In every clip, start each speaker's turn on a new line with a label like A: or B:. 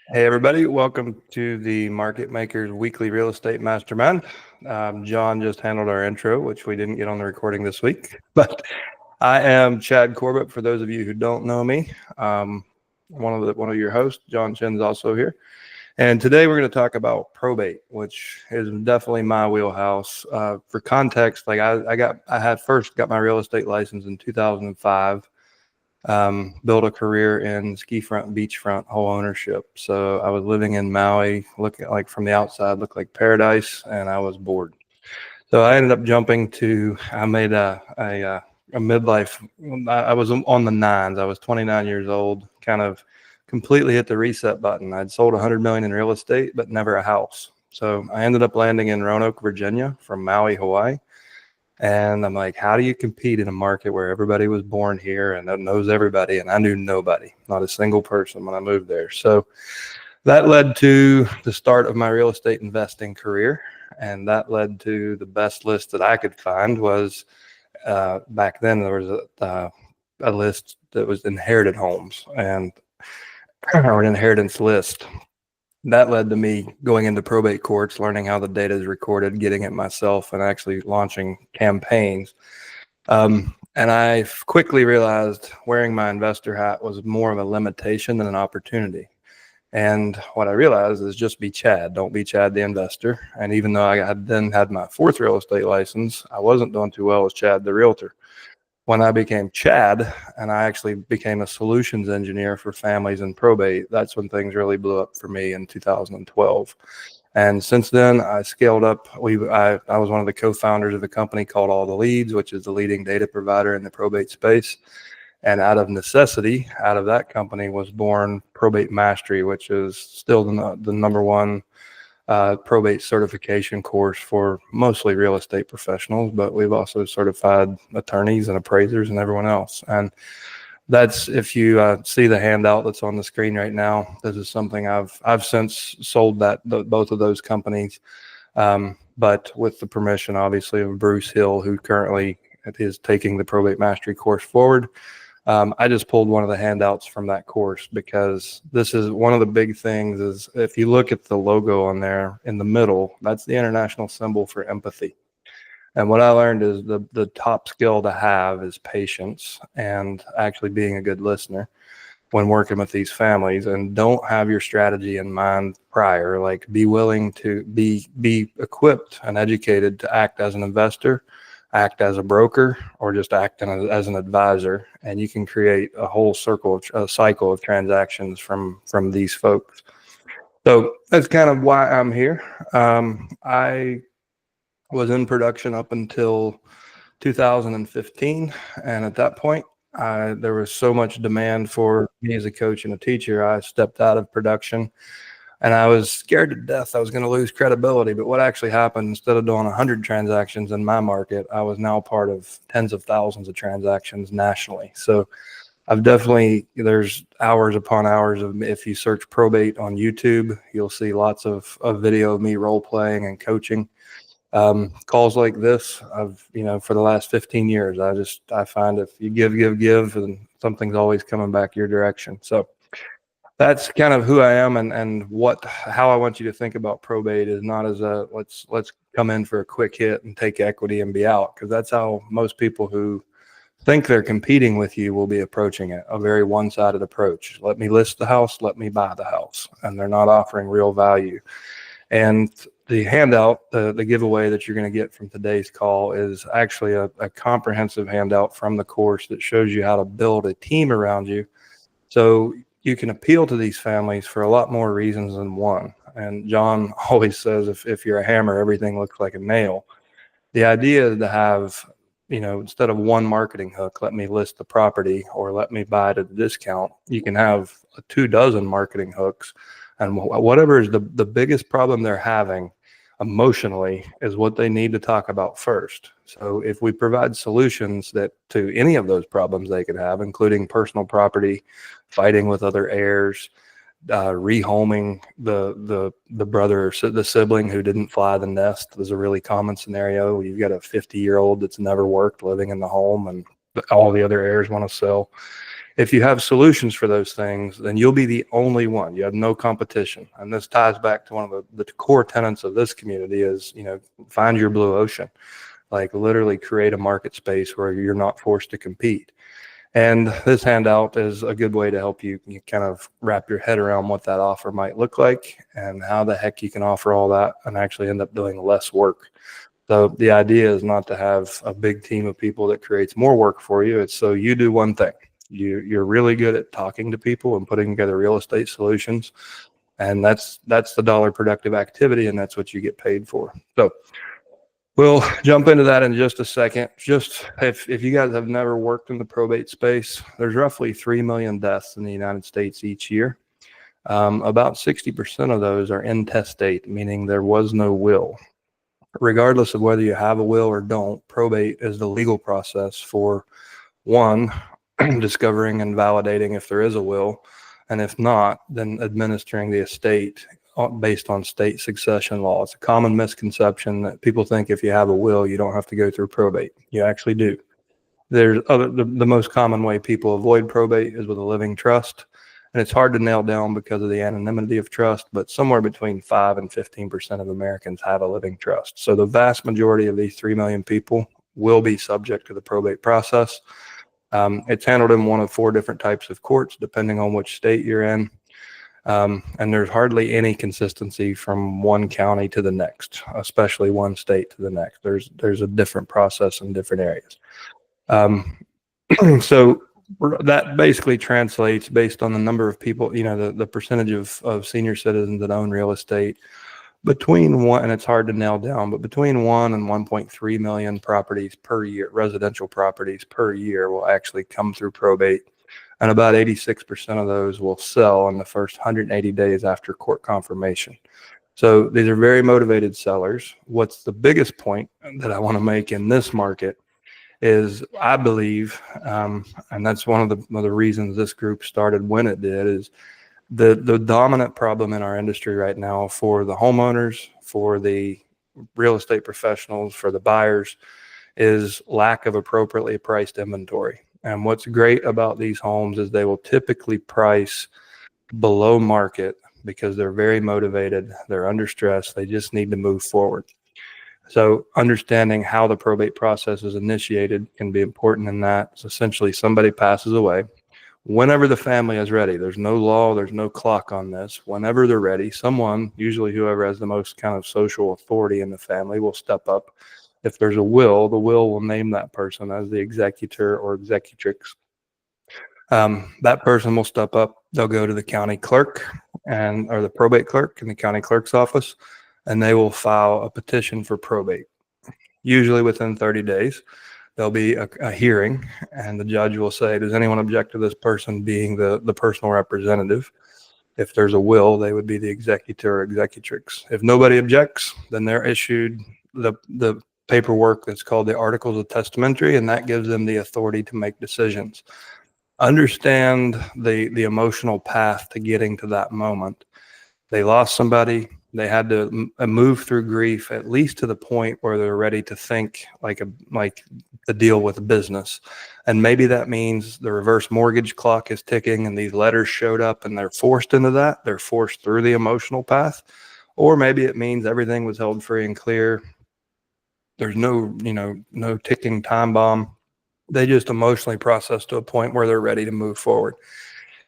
A: Hey, everybody. Welcome to the Market Makers Weekly Real Estate Mastermind. John just handled our intro, which we didn't get on the recording this week. But I am Chad Corbett, for those of you who don't know me. One of your hosts, John Chin's also here. And today we're going to talk about probate, which is definitely my wheelhouse. For context, like I had first got my real estate license in 2005. Built a career in ski front, beachfront, whole ownership. So I was living in Maui, looking like from the outside, looked like paradise, and I was bored. So I ended up jumping to. I made a midlife. I was on the nines. I was 29 years old. Kind of completely hit the reset button. I'd sold 100 million in real estate, but never a house. So I ended up landing in Roanoke, Virginia, from Maui, Hawaii. And I'm like, how do you compete in a market where everybody was born here and knows everybody? And I knew nobody, not a single person when I moved there. So that led to the start of my real estate investing career. And that led to the best list that I could find was back then there was a list that was inherited homes and or an inheritance list. That led to me going into probate courts, learning how the data is recorded, getting it myself, and actually launching campaigns. And I quickly realized wearing my investor hat was more of a limitation than an opportunity. And what I realized is just be Chad. Don't be Chad the investor. And even though I had then had my fourth real estate license, I wasn't doing too well as Chad the realtor. When I became Chad and I actually became a solutions engineer for families in probate, that's when things really blew up for me in 2012. And since then, I scaled up. I was one of the co-founders of a company called All the Leads, which is the leading data provider in the probate space. And out of necessity, out of that company was born Probate Mastery, which is still the number one probate certification course for mostly real estate professionals, but we've also certified attorneys and appraisers and everyone else. And that's, if you see the handout that's on the screen right now, this is something I've since sold both of those companies, but with the permission, obviously, of Bruce Hill, who currently is taking the Probate Mastery course forward. I just pulled one of the handouts from that course because this is one of the big things is if you look at the logo on there in the middle, that's the international symbol for empathy. And what I learned is the top skill to have is patience and actually being a good listener when working with these families, and don't have your strategy in mind prior. Like, be willing to be equipped and educated to act as an investor, act as a broker, or just act as an advisor, and you can create a whole cycle of transactions from these folks. So that's kind of why I'm here. I was in production up until 2015, and at that point, there was so much demand for me as a coach and a teacher, I stepped out of production. And I was scared to death I was going to lose credibility. But what actually happened, instead of doing 100 transactions in my market, I was now part of tens of thousands of transactions nationally. So there's hours upon hours of, if you search probate on YouTube, you'll see lots of video of me role playing and coaching. Calls like this, for the last 15 years, I find if you give, and something's always coming back your direction. So that's kind of who I am, and how I want you to think about probate is not as a let's come in for a quick hit and take equity and be out, because that's how most people who think they're competing with you will be approaching it, a very one-sided approach. Let me list the house, let me buy the house, and they're not offering real value. And the handout, the giveaway that you're going to get from today's call is actually a comprehensive handout from the course that shows you how to build a team around you, so you can appeal to these families for a lot more reasons than one. And John always says, if you're a hammer, everything looks like a nail. The idea is to have, instead of one marketing hook, let me list the property or let me buy it at a discount, you can have 24 marketing hooks. And whatever is the biggest problem they're having emotionally is what they need to talk about first. So if we provide solutions to any of those problems they could have, including personal property, fighting with other heirs, rehoming the brother or the sibling who didn't fly the nest is a really common scenario. You've got a 50-year-old that's never worked living in the home, and all the other heirs want to sell. If you have solutions for those things, then you'll be the only one. You have no competition. And this ties back to one of the core tenets of this community is, find your blue ocean, like literally create a market space where you're not forced to compete. And this handout is a good way to help you kind of wrap your head around what that offer might look like and how the heck you can offer all that and actually end up doing less work. So the idea is not to have a big team of people that creates more work for you. It's so you do one thing. You're really good at talking to people and putting together real estate solutions. And that's the dollar productive activity, and that's what you get paid for. So we'll jump into that in just a second. Just if you guys have never worked in the probate space, there's roughly 3 million deaths in the United States each year. About 60% of those are intestate, meaning there was no will. Regardless of whether you have a will or don't, probate is the legal process for one, discovering and validating if there is a will, and if not, then administering the estate based on state succession law. It's a common misconception that people think if you have a will, you don't have to go through probate. You actually do. The most common way people avoid probate is with a living trust. And it's hard to nail down because of the anonymity of trust, but somewhere between 5 and 15% of Americans have a living trust. So the vast majority of these 3 million people will be subject to the probate process. It's handled in one of 4 different types of courts, depending on which state you're in. And there's hardly any consistency from one county to the next, especially one state to the next. There's a different process in different areas. So that basically translates based on the number of people, the percentage of senior citizens that own real estate between one, and it's hard to nail down, but between 1 and 1.3 million properties per year, residential properties per year will actually come through probate. And about 86% of those will sell in the first 180 days after court confirmation. So these are very motivated sellers. What's the biggest point that I want to make in this market is I believe, and that's one of the reasons this group started when it did, is the dominant problem in our industry right now for the homeowners, for the real estate professionals, for the buyers, is lack of appropriately priced inventory. And what's great about these homes is they will typically price below market because they're very motivated, they're under stress, they just need to move forward. So understanding how the probate process is initiated can be important in that. So essentially somebody passes away. Whenever the family is ready, there's no law, there's no clock on this. Whenever they're ready, someone, usually whoever has the most kind of social authority in the family, will step up. If there's a will, the will name that person as the executor or executrix. That person will step up. They'll go to the county clerk or the probate clerk in the county clerk's office, and they will file a petition for probate. Usually within 30 days, there'll be a hearing, and the judge will say, does anyone object to this person being the personal representative? If there's a will, they would be the executor or executrix. If nobody objects, then they're issued the paperwork that's called the Articles of Testamentary, and that gives them the authority to make decisions. Understand the emotional path to getting to that moment. They lost somebody. They had to move through grief at least to the point where they're ready to think like the deal with business. And maybe that means the reverse mortgage clock is ticking and these letters showed up and they're forced into that. They're forced through the emotional path. Or maybe it means everything was held free and clear. There's no ticking time bomb. They just emotionally process to a point where they're ready to move forward.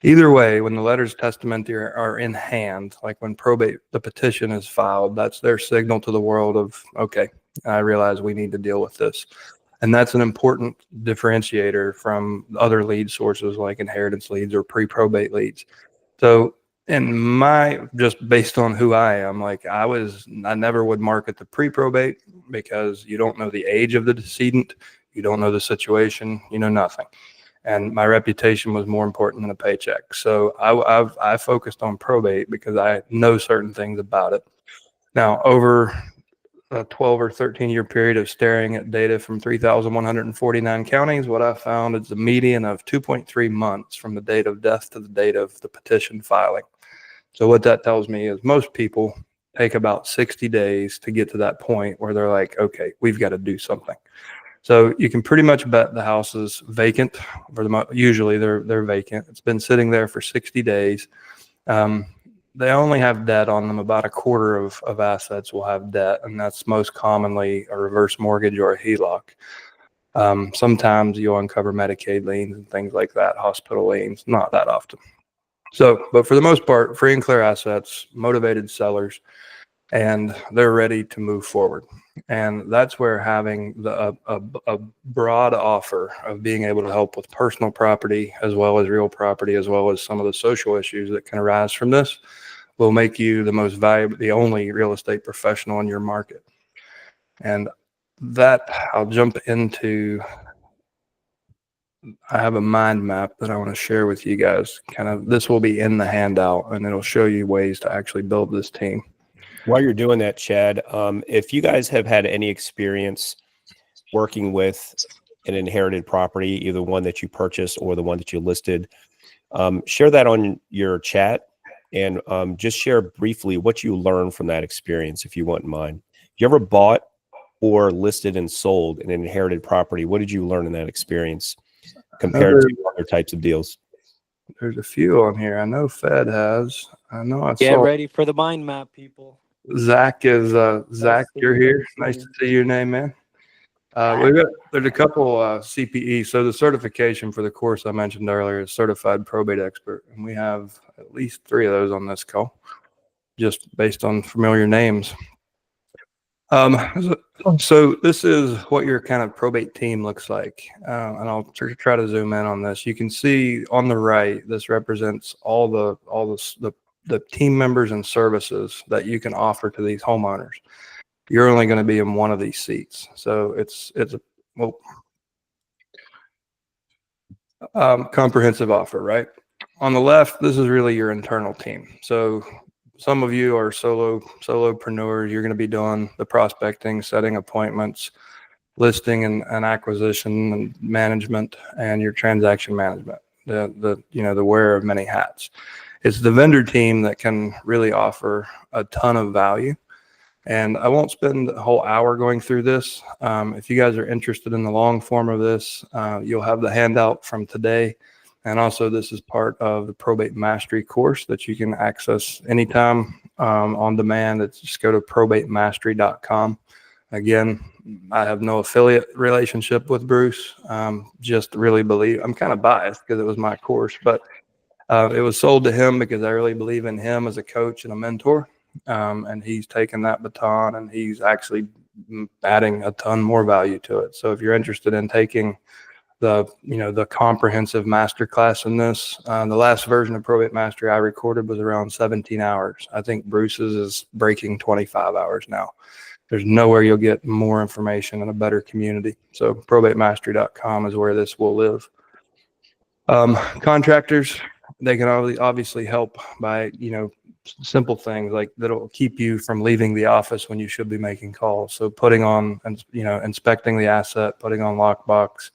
A: Either way, when the letters testamentary are in hand, like when probate, the petition is filed, that's their signal to the world of, okay, I realize we need to deal with this. And that's an important differentiator from other lead sources like inheritance leads or pre-probate leads. So just based on who I am, I never would market the pre-probate because you don't know the age of the decedent, you don't know the situation, you know nothing. And my reputation was more important than a paycheck. So I focused on probate because I know certain things about it. Now, over a 12 or 13 year period of staring at data from 3,149 counties, what I found is a median of 2.3 months from the date of death to the date of the petition filing. So what that tells me is most people take about 60 days to get to that point where they're like, okay, we've got to do something. So you can pretty much bet the house is vacant. Usually they're vacant. It's been sitting there for 60 days. They only have debt on them. About a quarter of assets will have debt, and that's most commonly a reverse mortgage or a HELOC. Sometimes you'll uncover Medicaid liens and things like that, hospital liens, not that often. So, but for the most part, free and clear assets, motivated sellers, and they're ready to move forward. And that's where having a broad offer of being able to help with personal property as well as real property, as well as some of the social issues that can arise from this, will make you the most valuable, the only real estate professional in your market. And that I'll jump into. I have a mind map that I want to share with you guys. Kind of, this will be in the handout, and it'll show you ways to actually build this team.
B: While you're doing that, Chad, if you guys have had any experience working with an inherited property, either one that you purchased or the one that you listed, share that on your chat, and just share briefly what you learned from that experience, if you wouldn't mind. You ever bought or listed and sold an inherited property? What did you learn in that experience compared to other types of deals?
A: There's a few on here. I know Fed has. I know I
C: Get
A: saw.
C: ready for the mind map, people.
A: Zach is Zach. You're here. Nice to see your name, man. There's a couple CPE. So the certification for the course I mentioned earlier is Certified Probate Expert, and we have at least 3 of those on this call, just based on familiar names. So this is what your kind of probate team looks like, and I'll try to zoom in on this. You can see on the right, this represents all the team members and services that you can offer to these homeowners. You're only going to be in one of these seats, so it's a comprehensive offer, right? On the left, this is really your internal team. So some of you are solopreneurs. You're going to be doing the prospecting, setting appointments, listing and acquisition and management, and your transaction management. The wear of many hats. It's the vendor team that can really offer a ton of value. And I won't spend the whole hour going through this. If you guys are interested in the long form of this, you'll have the handout from today. And also, this is part of the Probate Mastery course that you can access anytime on demand. It's just go to probatemastery.com. Again, I have no affiliate relationship with Bruce. Just really believe, I'm kind of biased because it was my course, but it was sold to him because I really believe in him as a coach and a mentor. And he's taken that baton and he's actually adding a ton more value to it. So if you're interested in taking the comprehensive master class in this, the last version of Probate Mastery I recorded was around 17 hours. I think Bruce's is breaking 25 hours now. There's nowhere you'll get more information and a better community. So probatemastery.com is where this will live. Contractors, they can obviously help by, simple things like that'll keep you from leaving the office when you should be making calls. So putting on, inspecting the asset, putting on lockbox.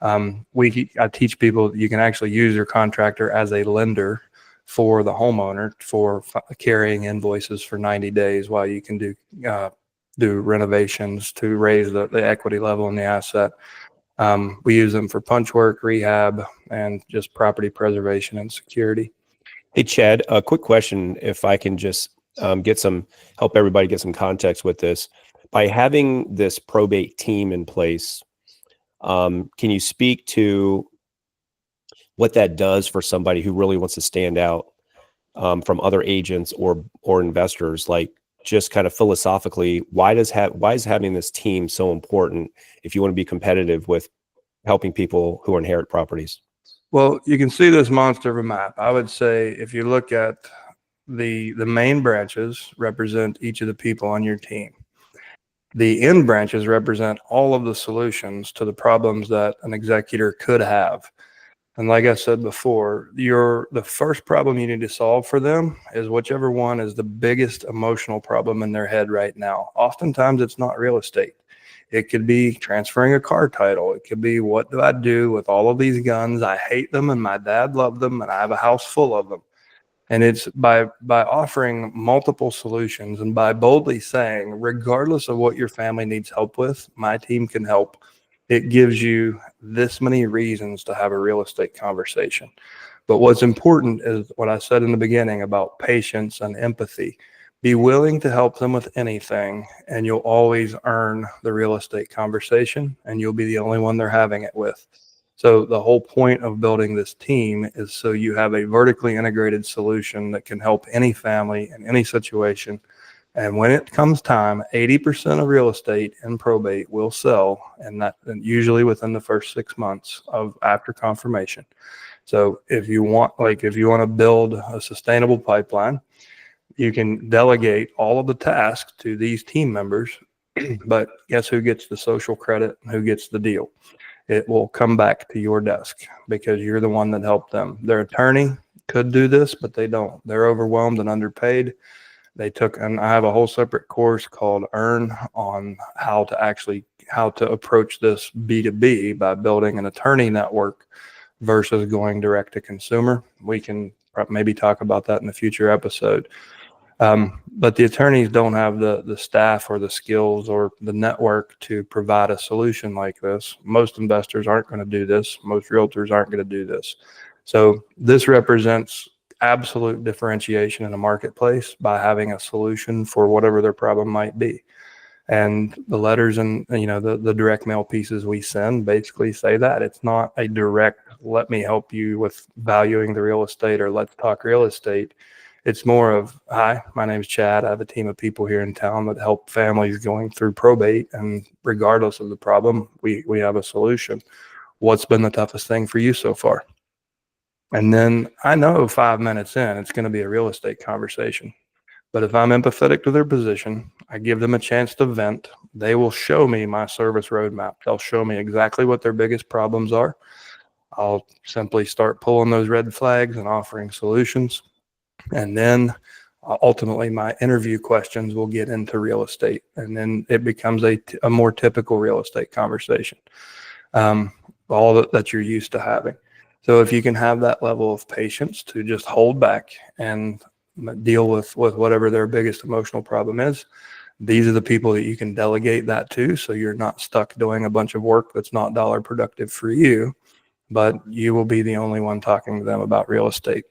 A: I teach people you can actually use your contractor as a lender for the homeowner for carrying invoices for 90 days while you can do renovations to raise the equity level in the asset. We use them for punch work, rehab, and just property preservation and security.
B: Hey, Chad, a quick question, if I can just help everybody get some context with this. By having this probate team in place, can you speak to what that does for somebody who really wants to stand out from other agents or investors? Like, just kind of philosophically, why is having this team so important if you want to be competitive with helping people who inherit properties?
A: Well, you can see this monster of a map. I would say if you look at the main branches represent each of the people on your team. The end branches represent all of the solutions to the problems that an executor could have. And like I said before, the first problem you need to solve for them is whichever one is the biggest emotional problem in their head right now. Oftentimes it's not real estate. It could be transferring a car title. It could be, what do I do with all of these guns? I hate them and my dad loved them and I have a house full of them. And it's by offering multiple solutions and by boldly saying, regardless of what your family needs help with, my team can help. It gives you this many reasons to have a real estate conversation. But what's important is what I said in the beginning about patience and empathy. Be willing to help them with anything, and you'll always earn the real estate conversation, and you'll be the only one they're having it with. So the whole point of building this team is so you have a vertically integrated solution that can help any family in any situation. And when it comes time, 80% of real estate in probate will sell, and usually within the first 6 months of after confirmation. So if you want to build a sustainable pipeline, you can delegate all of the tasks to these team members, but guess who gets the social credit and who gets the deal? It will come back to your desk because you're the one that helped them. Their attorney could do this, but they don't. They're overwhelmed and underpaid. And I have a whole separate course called Earn on how to approach this B2B by building an attorney network versus going direct to consumer. We can maybe talk about that in a future episode. But the attorneys don't have the staff or the skills or the network to provide a solution like this. Most investors aren't going to do this. Most realtors aren't going to do this. So this represents absolute differentiation in the marketplace by having a solution for whatever their problem might be. And the letters and the direct mail pieces we send basically say that it's not a direct, let me help you with valuing the real estate or let's talk real estate. It's more of, hi, my name's Chad. I have a team of people here in town that help families going through probate. And regardless of the problem, we have a solution. What's been the toughest thing for you so far? And then I know 5 minutes in, it's going to be a real estate conversation. But if I'm empathetic to their position, I give them a chance to vent. They will show me my service roadmap. They'll show me exactly what their biggest problems are. I'll simply start pulling those red flags and offering solutions. And then ultimately my interview questions will get into real estate. And then it becomes a more typical real estate conversation, all that you're used to having. So if you can have that level of patience to just hold back and deal with whatever their biggest emotional problem is, these are the people that you can delegate that to. So you're not stuck doing a bunch of work that's not dollar productive for you, but you will be the only one talking to them about real estate.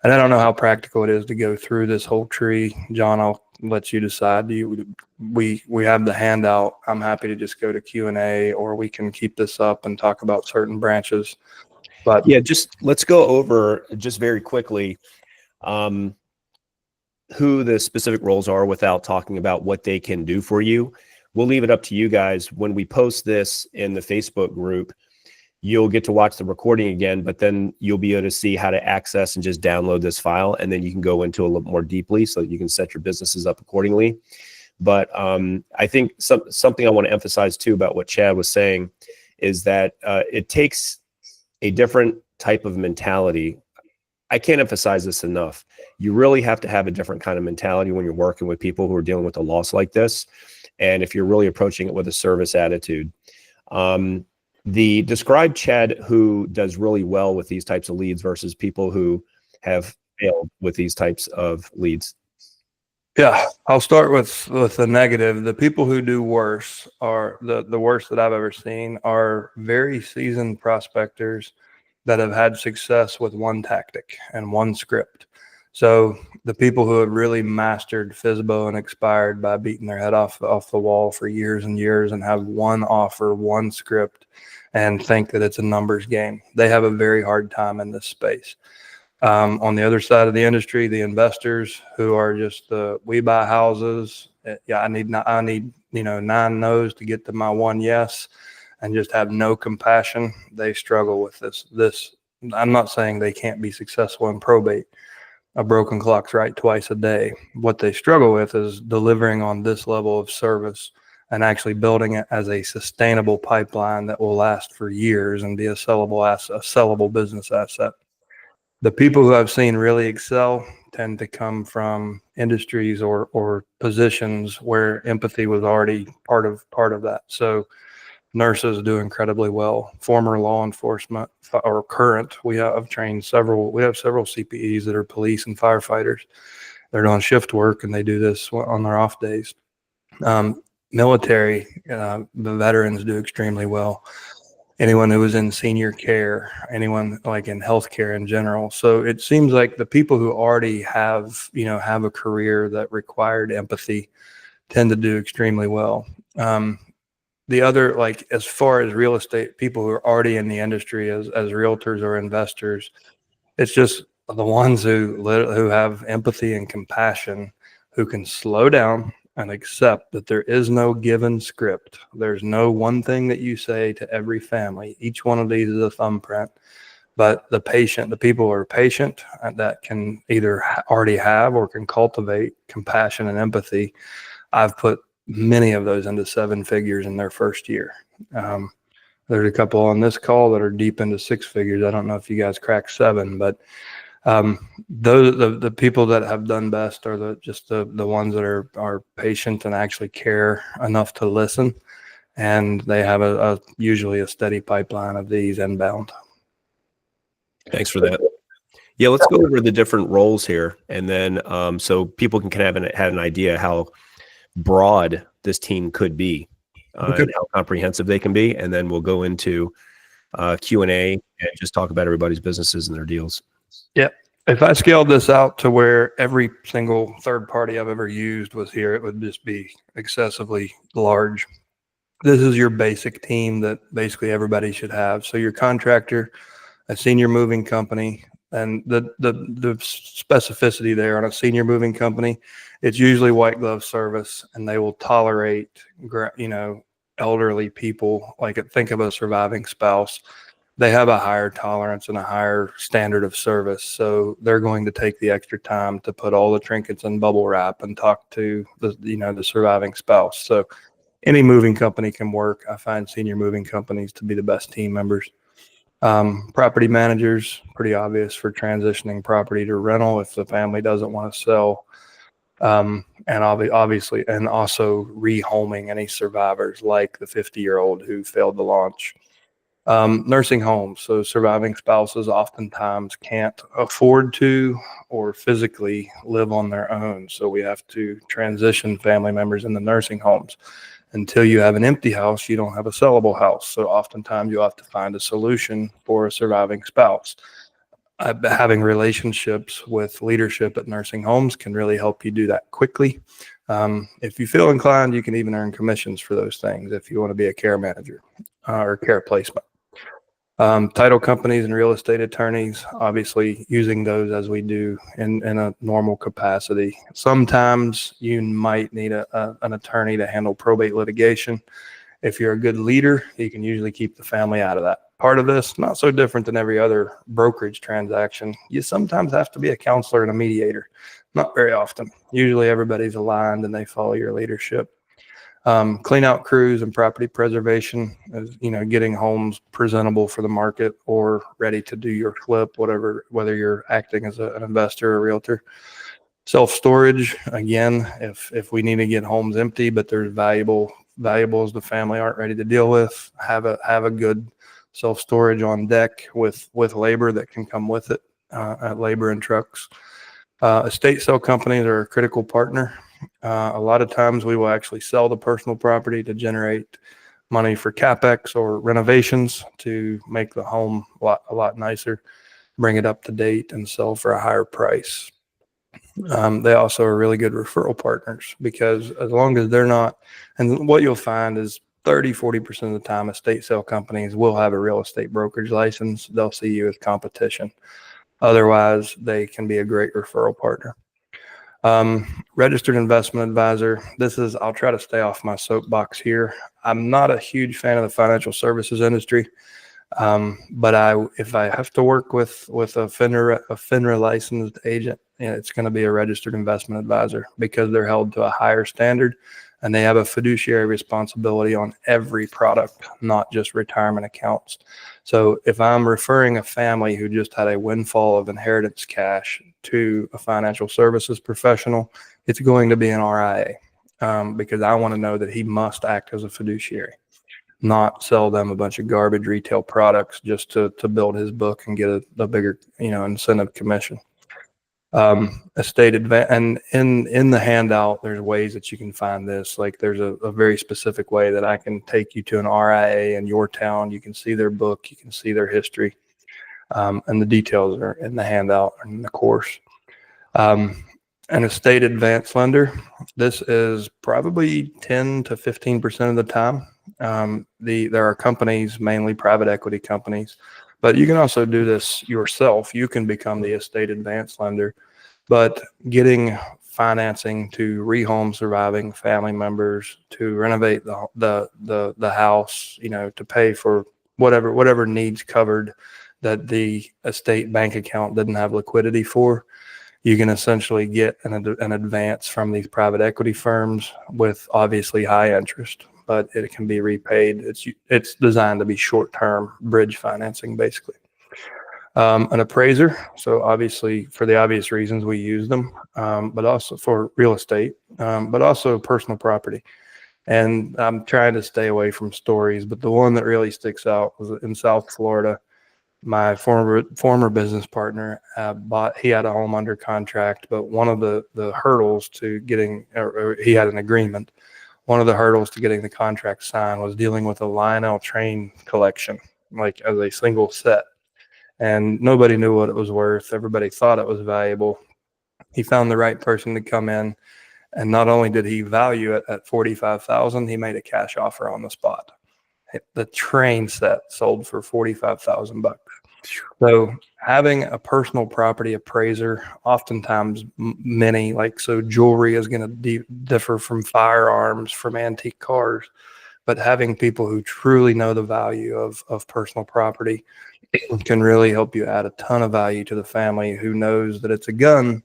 A: And I don't know how practical it is to go through this whole tree. John, I'll let you decide. We have the handout. I'm happy to just go to Q&A, or we can keep this up and talk about certain branches. But
B: yeah, just let's go over just very quickly who the specific roles are without talking about what they can do for you. We'll leave it up to you guys. When we post this in the Facebook group, you'll get to watch the recording again, but then you'll be able to see how to access and just download this file. And then you can go into a little more deeply so that you can set your businesses up accordingly. But I think something I want to emphasize too about what Chad was saying is that it takes a different type of mentality. I can't emphasize this enough. You really have to have a different kind of mentality when you're working with people who are dealing with a loss like this. And if you're really approaching it with a service attitude, describe Chad who does really well with these types of leads versus people who have failed with these types of leads.
A: Yeah, I'll start with the negative. The people who do worse are the worst that I've ever seen are very seasoned prospectors that have had success with one tactic and one script. So the people who have really mastered FSBO and expired by beating their head off the wall for years and years and have one offer, one script, and think that it's a numbers game, they have a very hard time in this space. On the other side of the industry, the investors who are just we buy houses. Yeah, I need 9 no's to get to my one yes, and just have no compassion. They struggle with this. I'm not saying they can't be successful in probate. A broken clock's right twice a day. What they struggle with is delivering on this level of service and actually building it as a sustainable pipeline that will last for years and be a sellable business asset. The people who I've seen really excel tend to come from industries or positions where empathy was already part of that. So nurses do incredibly well. Former law enforcement or current, we have several CPEs that are police and firefighters. They're doing shift work and they do this on their off days. military, the veterans do extremely well. Anyone who was in senior care, anyone like in healthcare in general. So it seems like the people who already have a career that required empathy tend to do extremely well. The other, like as far as real estate, people who are already in the industry as realtors or investors, it's just the ones who have empathy and compassion, who can slow down and accept that there is no given script. There's no one thing that you say to every family. Each one of these is a thumbprint. But the people who are patient and that can either already have or can cultivate compassion and empathy. I've put many of those into seven figures in their first year. There's a couple on this call that are deep into six figures. I don't know if you guys crack seven, but those the people that have done best are the ones that are patient and actually care enough to listen, and they have usually a steady pipeline of these inbound.
B: Thanks for that. Yeah, let's go over the different roles here, and then so people can have an idea how broad this team could be,
A: Okay.
B: and how comprehensive they can be, and then we'll go into Q&A and just talk about everybody's businesses and their deals.
A: Yeah. If I scaled this out to where every single third party I've ever used was here, it would just be excessively large. This is your basic team that basically everybody should have. So your contractor, a senior moving company, and the specificity there on a senior moving company, it's usually white glove service, and they will tolerate, elderly people. Like think of a surviving spouse. They have a higher tolerance and a higher standard of service. So they're going to take the extra time to put all the trinkets in bubble wrap and talk to the surviving spouse. So any moving company can work. I find senior moving companies to be the best team members. Property managers, pretty obvious for transitioning property to rental if the family doesn't want to sell. And obviously, and also rehoming any survivors like the 50-year-old who failed to launch. Nursing homes. So surviving spouses oftentimes can't afford to or physically live on their own. So we have to transition family members into nursing homes. Until you have an empty house, you don't have a sellable house. So oftentimes you have to find a solution for a surviving spouse. Having relationships with leadership at nursing homes can really help you do that quickly. If you feel inclined, you can even earn commissions for those things if you want to be a care manager or care placement. Title companies and real estate attorneys, obviously using those as we do in a normal capacity. Sometimes you might need an attorney to handle probate litigation. If you're a good leader, you can usually keep the family out of that. Part of this, not so different than every other brokerage transaction. You sometimes have to be a counselor and a mediator. Not very often. Usually everybody's aligned and they follow your leadership. Clean out crews and property preservation is, getting homes presentable for the market or ready to do your flip, whether you're acting as an investor or realtor. Self-storage, again, if we need to get homes empty, but there's valuables the family aren't ready to deal with, have a good self-storage on deck with labor that can come with it, labor and trucks. Estate sale companies are a critical partner. A lot of times we will actually sell the personal property to generate money for CapEx or renovations to make the home a lot nicer, bring it up to date and sell for a higher price. They also are really good referral partners because as long as they're not, and what you'll find is 30-40% of the time estate sale companies will have a real estate brokerage license. They'll see you as competition. Otherwise, they can be a great referral partner. Registered investment advisor. I'll try to stay off my soapbox here. I'm not a huge fan of the financial services industry. But if I have to work with a FINRA licensed agent, it's going to be a registered investment advisor because they're held to a higher standard and they have a fiduciary responsibility on every product, not just retirement accounts. So if I'm referring a family who just had a windfall of inheritance cash to a financial services professional, it's going to be an RIA because I want to know that he must act as a fiduciary, not sell them a bunch of garbage retail products just to build his book and get a bigger, incentive commission. Estate advance, and in the handout, there's ways that you can find this. Like there's a very specific way that I can take you to an RIA in your town. You can see their book, you can see their history, and the details are in the handout and in the course. An estate advance lender, this is probably 10 to 15% of the time. There are companies, mainly private equity companies, but you can also do this yourself. You can become the estate advance lender, but getting financing to rehome surviving family members, to renovate the house, to pay for whatever needs covered that the estate bank account didn't have liquidity for. You can essentially get an advance from these private equity firms with obviously high interest, but it can be repaid. It's designed to be short-term bridge financing, basically. An appraiser, so obviously for the obvious reasons we use them, but also for real estate, but also personal property. And I'm trying to stay away from stories, but the one that really sticks out was in South Florida. My former business partner he had a home under contract, but one of the hurdles to getting, or he had an agreement. One of the hurdles to getting the contract signed was dealing with a Lionel train collection, like as a single set. And nobody knew what it was worth. Everybody thought it was valuable. He found the right person to come in, and not only did he value it at $45,000, he made a cash offer on the spot. The train set sold for $45,000. So having a personal property appraiser, oftentimes so jewelry is going to differ from firearms, from antique cars, but having people who truly know the value of personal property can really help you add a ton of value to the family who knows that it's a gun,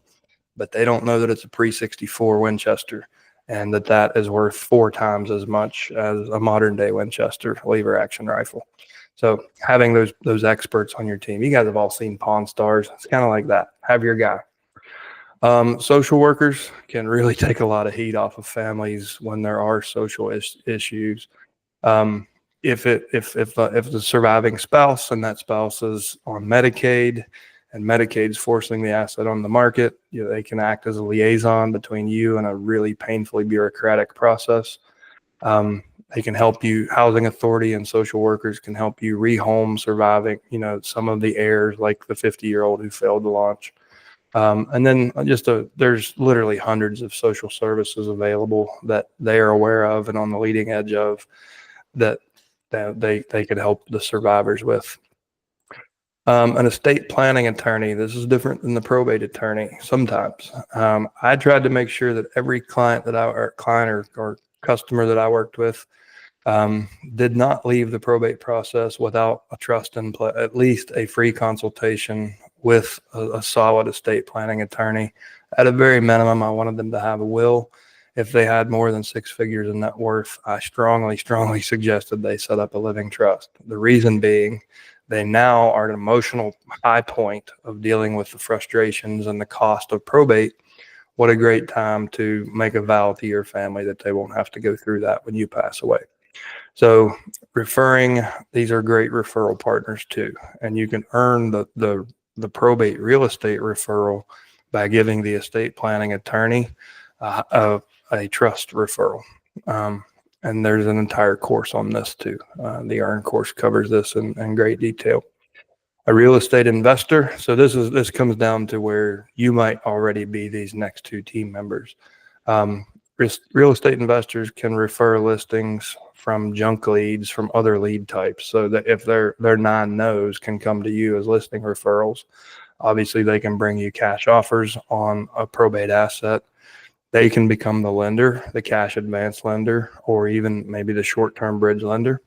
A: but they don't know that it's a pre-64 Winchester, and that is worth 4 times as much as a modern day Winchester lever action rifle. So having those experts on your team, you guys have all seen Pawn Stars. It's kind of like that. Have your guy. Social workers can really take a lot of heat off of families when there are social issues. If the surviving spouse and that spouse is on Medicaid, and Medicaid's forcing the asset on the market, they can act as a liaison between you and a really painfully bureaucratic process. They can help you. Housing authority and social workers can help you rehome surviving, some of the heirs, like the 50-year-old who failed to launch. And then there's literally hundreds of social services available that they are aware of and on the leading edge of that they could help the survivors with. An estate planning attorney, this is different than the probate attorney sometimes. I tried to make sure that every client or customer that I worked with did not leave the probate process without a trust and at least a free consultation with a solid estate planning attorney. At a very minimum, I wanted them to have a will. If they had more than 6 figures in net worth, I strongly suggested they set up a living trust. The reason being, they now are at an emotional high point of dealing with the frustrations and the cost of probate. What a great time to make a vow to your family that they won't have to go through that when you pass away. So these are great referral partners too. And you can earn the probate real estate referral by giving the estate planning attorney a trust referral. And there's an entire course on this too. The EARN course covers this in great detail. A real estate investor. So this comes down to where you might already be these next 2 team members. Real estate investors can refer listings from junk leads from other lead types, so that if their 9 no's can come to you as listing referrals. Obviously, they can bring you cash offers on a probate asset. They can become the lender, the cash advance lender, or even maybe the short-term bridge lender.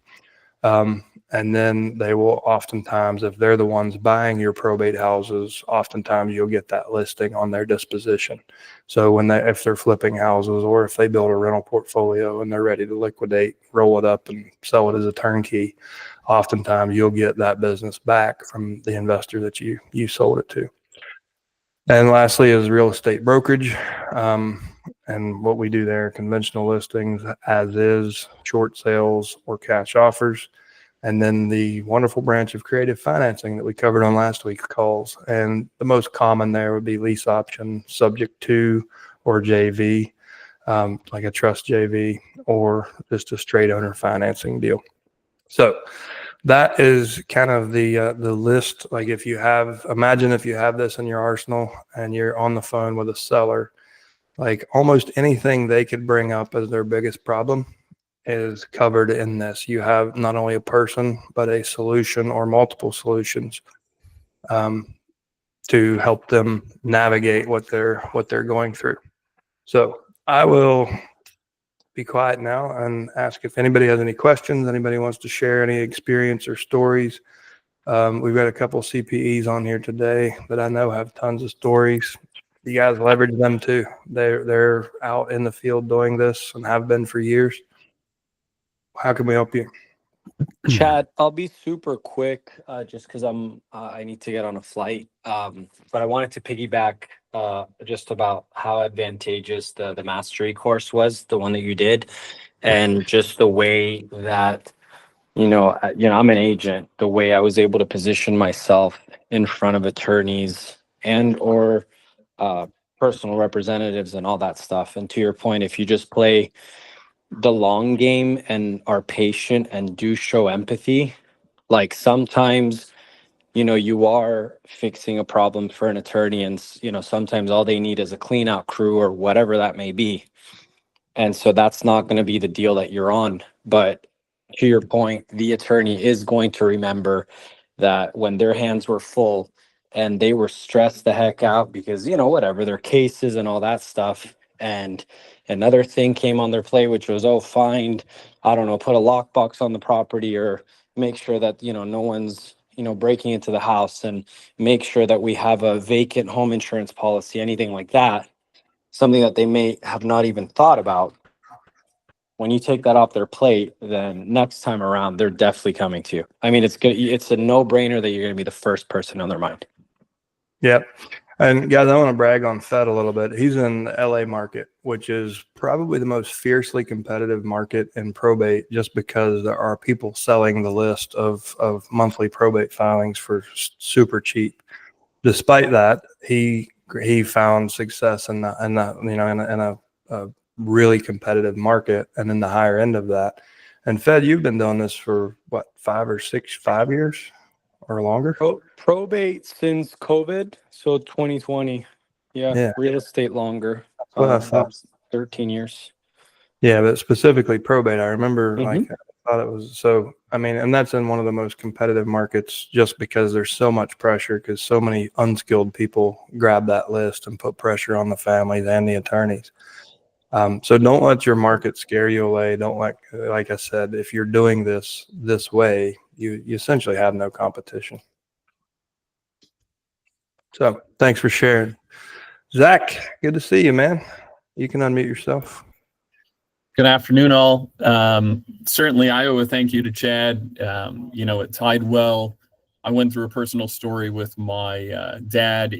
A: And then they will oftentimes, if they're the ones buying your probate houses, oftentimes you'll get that listing on their disposition. So if they're flipping houses, or if they build a rental portfolio and they're ready to liquidate, roll it up and sell it as a turnkey, oftentimes you'll get that business back from the investor that you sold it to. And lastly is real estate brokerage. And what we do there, conventional listings, as is, short sales, or cash offers. and then the wonderful branch of creative financing that we covered on last week's calls. And the most common there would be lease option, subject to, or JV, like a trust JV, or just a straight owner financing deal. So that is kind of the list. Like imagine if you have this in your arsenal and you're on the phone with a seller, like almost anything they could bring up as their biggest problem is covered in this. You have not only a person, but a solution or multiple solutions to help them navigate what they're going through. So I will be quiet now and ask if anybody has any questions, anybody wants to share any experience or stories. We've got a couple CPEs on here today that I know have tons of stories. You guys leverage them too. They're out in the field doing this and have been for years. How can we help you?
C: Chad, I'll be super quick, just because I need to get on a flight. But I wanted to piggyback just about how advantageous the mastery course was, the one that you did, and just the way that I'm an agent. The way I was able to position myself in front of attorneys and/or personal representatives and all that stuff. And to your point, if you just play the long game and are patient and do show empathy, like sometimes you are fixing a problem for an attorney, and sometimes all they need is a clean out crew or whatever that may be. And so that's not going to be the deal that you're on. But to your point, the attorney is going to remember that when their hands were full and they were stressed the heck out because whatever their cases and all that stuff, and another thing came on their plate, which was, find, I don't know, put a lockbox on the property, or make sure that no one's breaking into the house, and make sure that we have a vacant home insurance policy, anything like that, something that they may have not even thought about. When you take that off their plate, then next time around, they're definitely coming to you. I mean, it's good. It's a no-brainer that you're going to be the first person on their mind.
A: Yep. And guys, I want to brag on Fed a little bit. He's in the LA market, which is probably the most fiercely competitive market in probate, just because there are people selling the list of monthly probate filings for super cheap. Despite that, he found success in a really competitive market and in the higher end of that. And Fed, you've been doing this for what, 5 years or longer?
C: Probate since COVID, so 2020. Yeah. Real estate longer.
A: What I thought.
C: 13 years.
A: Yeah, but specifically probate, I remember
C: Mhm.
A: I thought it was so. I mean, and that's in one of the most competitive markets, just because there's so much pressure, because so many unskilled people grab that list and put pressure on the families and the attorneys. So don't let your market scare you away. Don't like I said, if you're doing this way, you essentially have no competition. So thanks for sharing. Zach, good to see you, man. You can unmute yourself.
D: Good afternoon, all. Certainly, I owe a thank you to Chad. It tied well. I went through a personal story with my dad.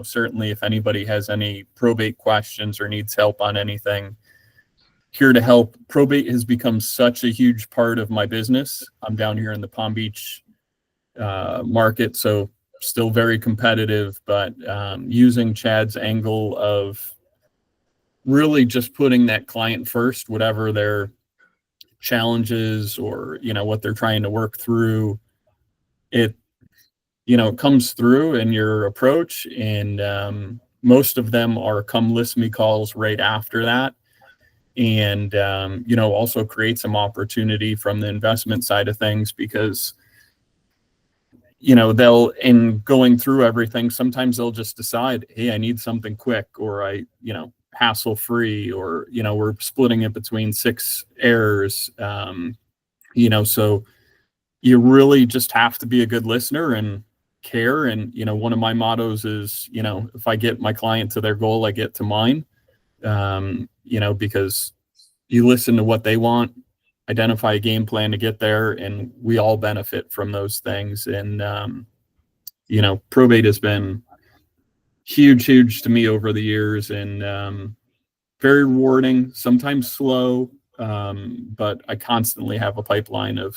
D: Certainly, if anybody has any probate questions or needs help on anything, here to help. Probate has become such a huge part of my business. I'm down here in the Palm Beach market, so still very competitive, but using Chad's angle of really just putting that client first, whatever their challenges or what they're trying to work through, it comes through in your approach. And most of them are come list me calls right after that, and also create some opportunity from the investment side of things, because they'll, in going through everything, sometimes they'll just decide, hey, I need something quick, or hassle free, or we're splitting it between 6 heirs. So you really just have to be a good listener and care. And one of my mottos is, if I get my client to their goal, I get to mine. Because you listen to what they want, identify a game plan to get there, and we all benefit from those things. And probate has been huge to me over the years, and very rewarding, sometimes slow, but I constantly have a pipeline of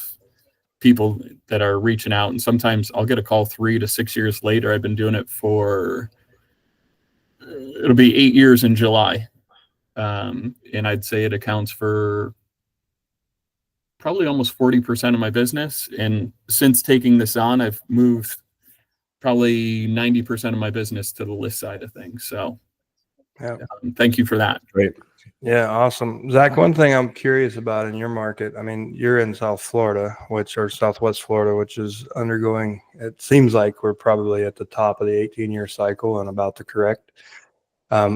D: people that are reaching out, and sometimes I'll get a call 3 to 6 years later. I've been doing it for, it'll be 8 years in July. And I'd say it accounts for probably almost 40% of my business. And since taking this on, I've moved probably 90% of my business to the list side of things. So
A: Yeah.
D: Thank you for that.
B: Great.
A: Yeah, awesome. Zach, one thing I'm curious about in your market, I mean, you're in South Florida, or Southwest Florida, which is undergoing, it seems like we're probably at the top of the 18-year cycle and about to correct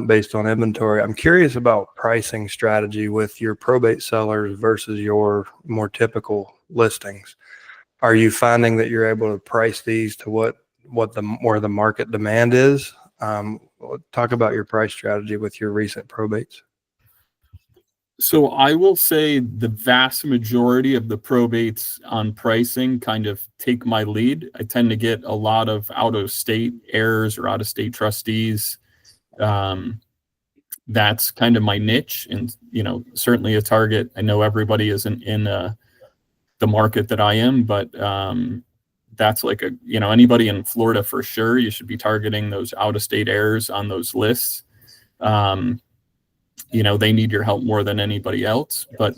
A: based on inventory. I'm curious about pricing strategy with your probate sellers versus your more typical listings. Are you finding that you're able to price these to where the market demand is? Talk about your price strategy with your recent probates.
D: So I will say the vast majority of the probates on pricing kind of take my lead. I tend to get a lot of out-of-state heirs or out-of-state trustees. That's kind of my niche, and certainly a target. I know everybody isn't in the market that I am, but that's like anybody in Florida for sure. You should be targeting those out-of-state heirs on those lists. They need your help more than anybody else. But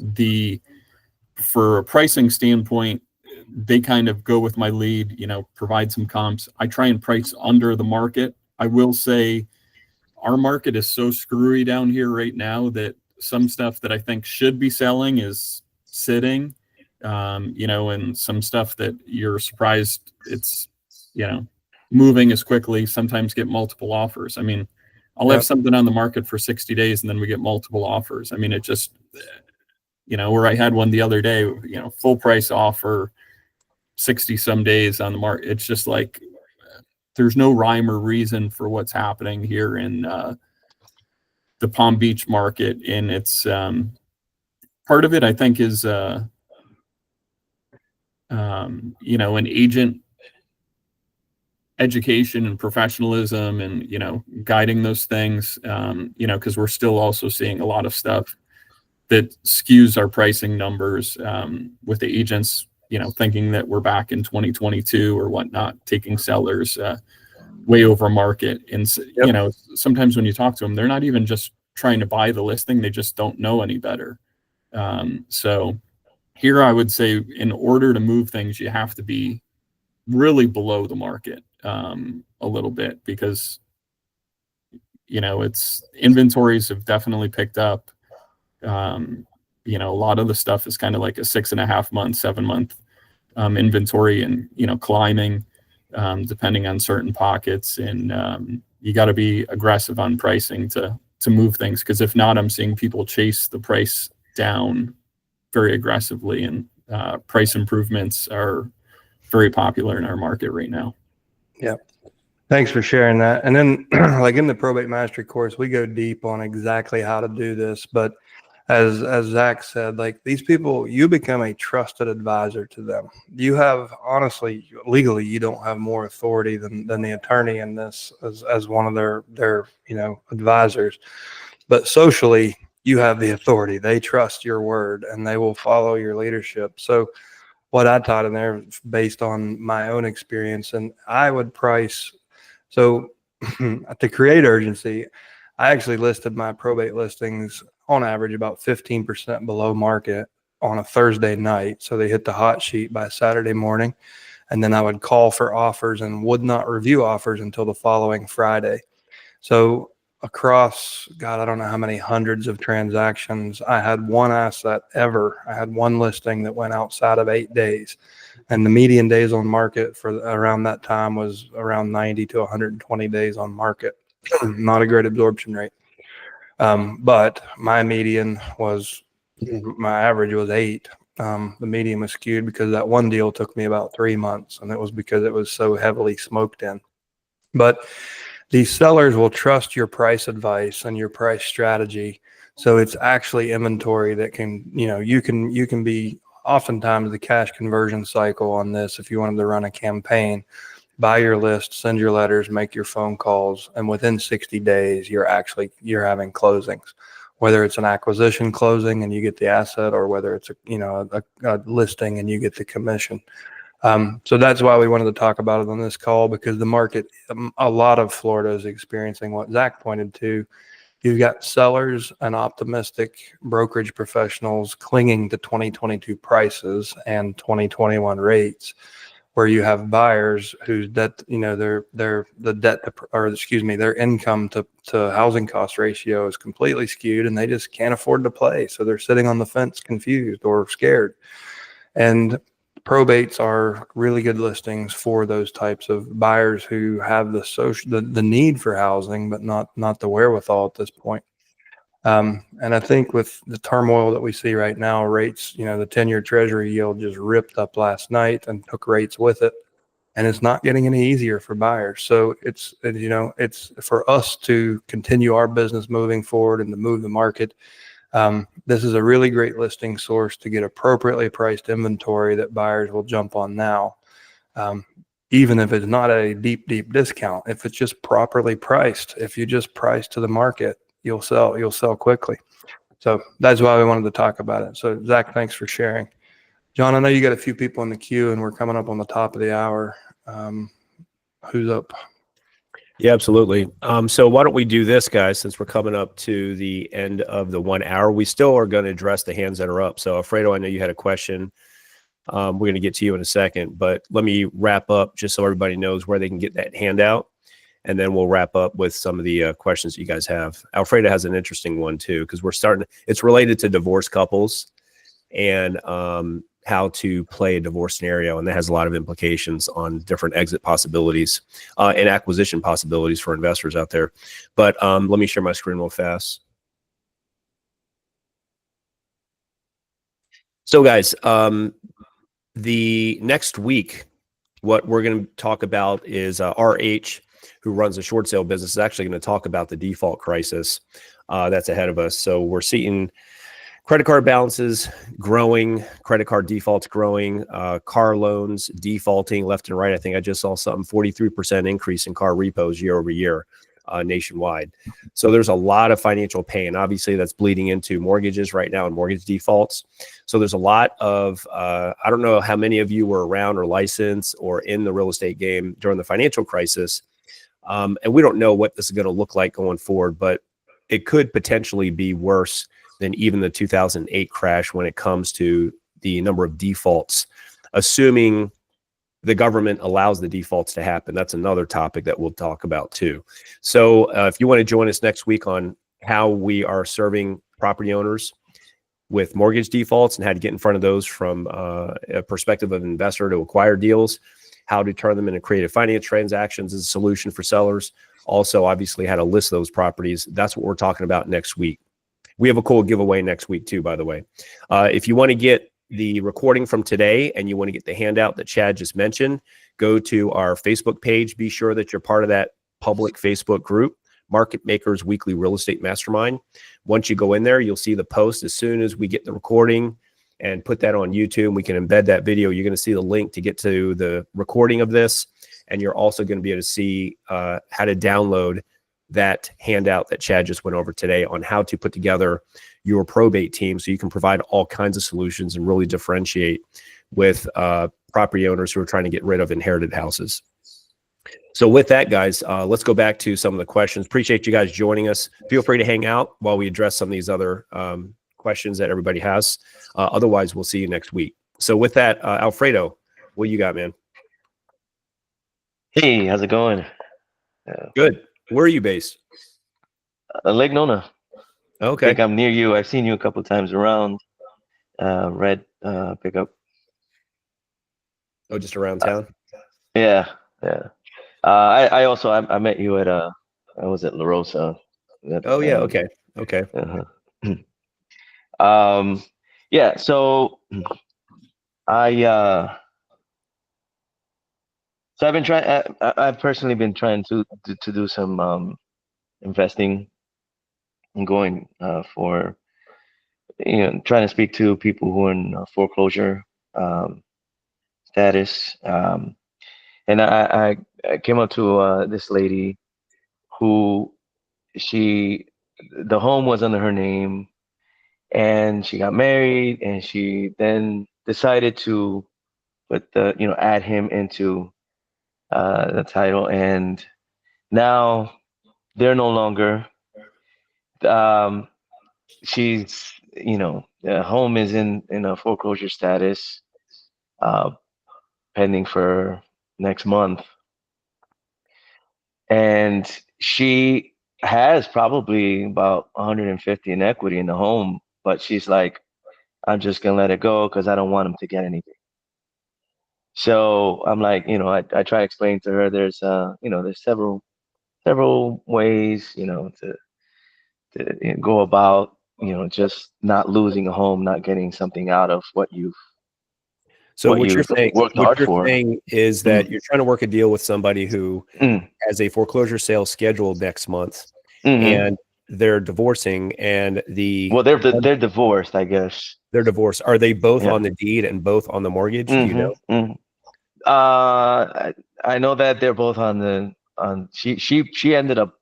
D: for a pricing standpoint, they kind of go with my lead, provide some comps. I try and price under the market. I will say our market is so screwy down here right now that some stuff that I think should be selling is sitting, and some stuff that you're surprised it's, moving as quickly, sometimes get multiple offers. I mean, I'll have something on the market for 60 days and then we get multiple offers. I mean, it just, where I had one the other day, full price offer, 60 some days on the market. It's just like, there's no rhyme or reason for what's happening here in the Palm Beach market. And it's part of it, I think, is, an agent education and professionalism and, guiding those things, because we're still also seeing a lot of stuff that skews our pricing numbers with the agents, thinking that we're back in 2022 or whatnot, taking sellers way over market. And, sometimes when you talk to them, they're not even just trying to buy the listing. They just don't know any better. So here I would say in order to move things, you have to be really below the market a little bit, because it's inventories have definitely picked up. A lot of the stuff is kind of like a 6.5 month, 7 month inventory, and climbing depending on certain pockets. And you got to be aggressive on pricing to move things, because if not, I'm seeing people chase the price down very aggressively, and price improvements are very popular in our market right now.
A: Yeah. Thanks for sharing that. And then like in the probate mastery course, we go deep on exactly how to do this. But as Zach said, like these people, you become a trusted advisor to them. You have, honestly, legally, you don't have more authority than the attorney in this as one of their advisors. But socially, you have the authority. They trust your word and they will follow your leadership. So what I taught in there based on my own experience, and I would price. So to create urgency, I actually listed my probate listings on average about 15% below market on a Thursday night. So they hit the hot sheet by Saturday morning. And then I would call for offers and would not review offers until the following Friday. So across, God, I don't know how many hundreds of transactions, I had one asset ever. I had one listing that went outside of 8 days. And the median days on market for around that time was around 90 to 120 days on market. Not a great absorption rate. But my median was, my average was 8. The median was skewed because that one deal took me about 3 months, and it was because it was so heavily smoked in. But these sellers will trust your price advice and your price strategy. So it's actually inventory that can, you can be oftentimes the cash conversion cycle on this. If you wanted to run a campaign, buy your list, send your letters, make your phone calls, and within 60 days, you're having closings. whether it's an acquisition closing and you get the asset, or whether it's a listing and you get the commission. So that's why we wanted to talk about it on this call, because the market, a lot of Florida is experiencing what Zach pointed to. You've got sellers and optimistic brokerage professionals clinging to 2022 prices and 2021 rates, where you have buyers whose debt, their income to housing cost ratio is completely skewed, and they just can't afford to play. So they're sitting on the fence, confused or scared. And probates are really good listings for those types of buyers who have the need for housing, but not the wherewithal at this point. And I think with the turmoil that we see right now, rates, the 10-year treasury yield just ripped up last night and took rates with it. And it's not getting any easier for buyers. So it's for us to continue our business moving forward and to move the market. This is a really great listing source to get appropriately priced inventory that buyers will jump on now. Even if it's not a deep discount, if it's just properly priced, if you just price to the market, you'll sell quickly. So that's why we wanted to talk about it. So Zach, thanks for sharing. John, I know you got a few people in the queue and we're coming up on the top of the hour. Who's up?
B: Yeah, absolutely. So why don't we do this, guys, since we're coming up to the end of the 1 hour, we still are going to address the hands that are up. So Alfredo, I know you had a question. We're going to get to you in a second, but let me wrap up just so everybody knows where they can get that handout. And then we'll wrap up with some of the questions that you guys have. Alfredo has an interesting one too, because it's related to divorced couples and how to play a divorce scenario. And that has a lot of implications on different exit possibilities and acquisition possibilities for investors out there. But let me share my screen real fast. So guys, the next week, what we're going to talk about is RH, who runs a short sale business, is actually going to talk about the default crisis that's ahead of us. So we're seeing credit card balances growing, credit card defaults growing, car loans defaulting left and right. I think I just saw something 43% increase in car repos year over year nationwide. So there's a lot of financial pain. Obviously, that's bleeding into mortgages right now and mortgage defaults. So there's a lot of, I don't know how many of you were around or licensed or in the real estate game during the financial crisis. And we don't know what this is going to look like going forward, but it could potentially be worse than even the 2008 crash when it comes to the number of defaults, assuming the government allows the defaults to happen. That's another topic that we'll talk about too. So if you want to join us next week on how we are serving property owners with mortgage defaults and how to get in front of those from a perspective of an investor to acquire deals, how to turn them into creative finance transactions as a solution for sellers, also obviously how to list those properties. That's what we're talking about next week. We have a cool giveaway next week too, by the way. If you want to get the recording from today and you want to get the handout that Chad just mentioned, go to our Facebook page. Be sure that you're part of that public Facebook group, Market Makers Weekly Real Estate Mastermind. Once you go in there, you'll see the post as soon as we get the recording and put that on YouTube. We can embed that video. You're going to see the link to get to the recording of this. And you're also going to be able to see how to download that handout that Chad just went over today on how to put together your probate team so you can provide all kinds of solutions and really differentiate with property owners who are trying to get rid of inherited houses. So with that, guys, let's go back to some of the questions. Appreciate you guys joining us. Feel free to hang out while we address some of these other questions that everybody has. Otherwise, we'll see you next week. So with that, Alfredo, what you got, man?
E: Hey, how's it going?
B: Good. Where are you based?
E: Lake Nona. I
B: Okay.
E: think I'm near you. I've seen you a couple of times around. Red pickup.
B: Oh, just around town?
E: Yeah. I also I met you at I was at La Rosa.
B: Oh yeah. Okay.
E: Yeah. So so I've been trying. I've personally been trying to do some investing and going for trying to speak to people who are in foreclosure status. And I came up to this lady who she the home was under her name, and she got married, and she then decided to put add him into the title, and now they're no longer. Um, she's the home is in a foreclosure status, uh, pending for next month, and she has probably about 150 in equity in the home, but she's like, I'm just gonna let it go because I don't want him to get anything. So I'm like, I try to explain to her there's several ways, to go about, just not losing a home, not getting something out of what you've
B: So what you're saying,
E: worked
B: what
E: hard
B: you're
E: for.
B: saying is that you're trying to work a deal with somebody who
E: Mm,
B: has a foreclosure sale scheduled next month,
E: hmm
B: and they're divorcing, and
E: Well, they're divorced, I guess.
B: they're divorced. Are they both
E: Yeah.
B: on the deed and both on the mortgage? Do you know?
E: hmm I know that they're both on she ended up